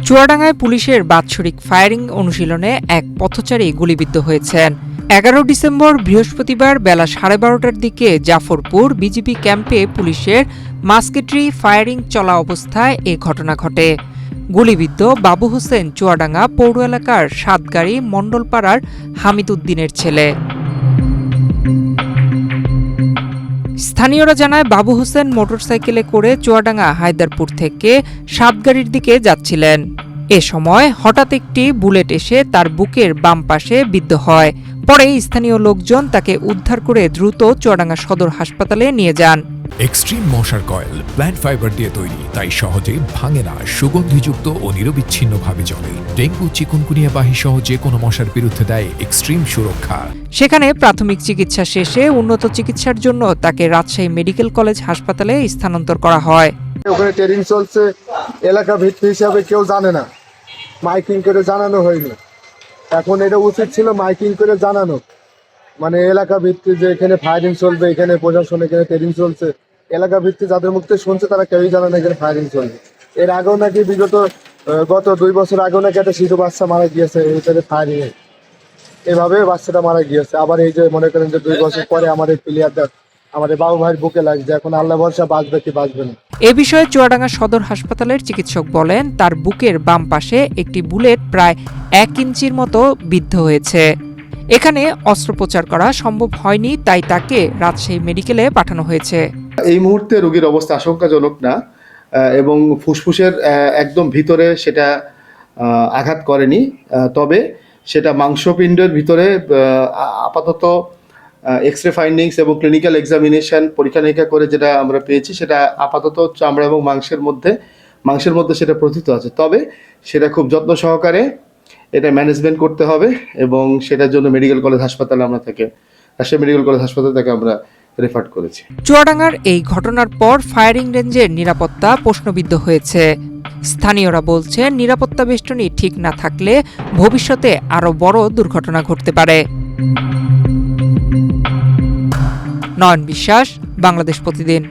চুয়াডাঙ্গায় পুলিশের বাৎসরিক ফায়ারিং অনুশীলনে এক পথচারী গুলিবিদ্ধ হয়েছেন। 11 ডিসেম্বর বৃহস্পতিবার বেলা 12:30টার দিকে জাফরপুর বিজিবি ক্যাম্পে পুলিশের মাস্কেট্রি ফায়ারিং চলা অবস্থায় এ ঘটনা ঘটে। গুলিবিদ্ধ বাবু হোসেন চুয়াডাঙ্গা পৌর এলাকার সাতগাড়ি মণ্ডলপাড়ার হামিদ উদ্দিনের ছেলে। স্থানীয়রা জানায় বাবু হোসেন মোটরসাইকেলে করে চুয়াডাঙ্গা হায়দারপুর থেকে সাতগাড়ির দিকে যাচ্ছিলেন। এ সময় হঠাৎ একটি বুলেট এসে তার বুকের বাম পাশে বিদ্ধ হয়। পরে স্থানীয় লোকজন তাকে উদ্ধার করে দ্রুত চুয়াডাঙ্গা সদর হাসপাতালে নিয়ে যান। এক্সট্রিম মশার কয়েল প্ল্যান্ট ফাইবার দিয়ে তৈরি, তাই সহজে ভাঙে না, সুগন্ধিযুক্ত ও নিরবিচ্ছিন্নভাবে জ্বলে। ডেঙ্গু, চিকুনগুনিয়া বাহি সহ যে কোনো মশার বিরুদ্ধে দেয় এক্সট্রিম সুরক্ষা। সেখানে প্রাথমিক চিকিৎসা শেষে উন্নত চিকিৎসার জন্য তাকে রাজশাহী মেডিকেল কলেজ হাসপাতালে স্থানান্তর করা হয়। ওখানে ট্রেনিং চলছে, এলাকা ভিত্তি হিসাবে কেউ জানে না, মাইকিং করে জানানো হয়নি। এখন এটা উচিত ছিল মাইকিং করে জানানো, মানে এলাকা ভিত্তি যে এখানে ফায়ারিং চলবে, এখানে প্রশাসন এখানে ট্রেনিং চলছে, এলাকা ভিত্তি যাদের মুক্তি শুনছে তারা কেউই জানে না এখানে ফায়ারিং চলবে। এর আগেও নাকি গত 2 বছর আগেও নাকি একটা শিশু বাচ্চা মারা গিয়েছে এখানে ফায়ারিং এ, এভাবে বাচ্চাটা মারা গিয়েছে। আবার এই যে মনে করেন যে 2 বছর পরে আমাদের প্লেয়ারটা আমাদের বাবু ভাইয়ের বুকে লাগছে, এখন আল্লাহ ভরসা বাঁচবে কি বাঁচবে না। এ বিষয়ে চুয়াডাঙ্গা সদর হাসপাতালের চিকিৎসক বলেন, তার বুকের বাম পাশে একটি বুলেট প্রায় 1 ইঞ্চির মতো বিদ্ধ হয়েছে। এখানে অস্ত্রোপচার করা সম্ভব হয়নি, তাই তাকে রাজশাহী মেডিকেলে পাঠানো হয়েছে। এই মুহূর্তে রোগীর অবস্থা আশঙ্কাজনক না, এবং ফুসফুসের একদম ভিতরে সেটা আঘাত করেনি, তবে সেটা মাংসপিণ্ডের ভিতরে আপাতত এক্সরে ফাইন্ডিংস এবং ক্লিনিক্যাল এক্সামিনেশন পরীক্ষা নিরীক্ষা করে যেটা আমরা পেয়েছি সেটা আপাতত চামড়া এবং মাংসের মধ্যে সেটা প্রথিত আছে। তবে সেটা খুব যত্ন সহকারে এটা ম্যানেজমেন্ট করতে হবে এবং সেটার জন্য মেডিকেল কলেজ হাসপাতালে রাজশাহী মেডিকেল কলেজ হাসপাতালে তাকে আমরা রেফার করেছি। চুয়াডাঙ্গার এই ঘটনার পর ফায়ারিং রেঞ্জের নিরাপত্তা প্রশ্নবিদ্ধ হয়েছে। স্থানীয়রা বলছেন, নিরাপত্তা বেষ্টনী ঠিক না থাকলে ভবিষ্যতে আরও বড় দুর্ঘটনা ঘটতে পারে। নয়ন বিশ্বাস, বাংলাদেশ প্রতিদিন।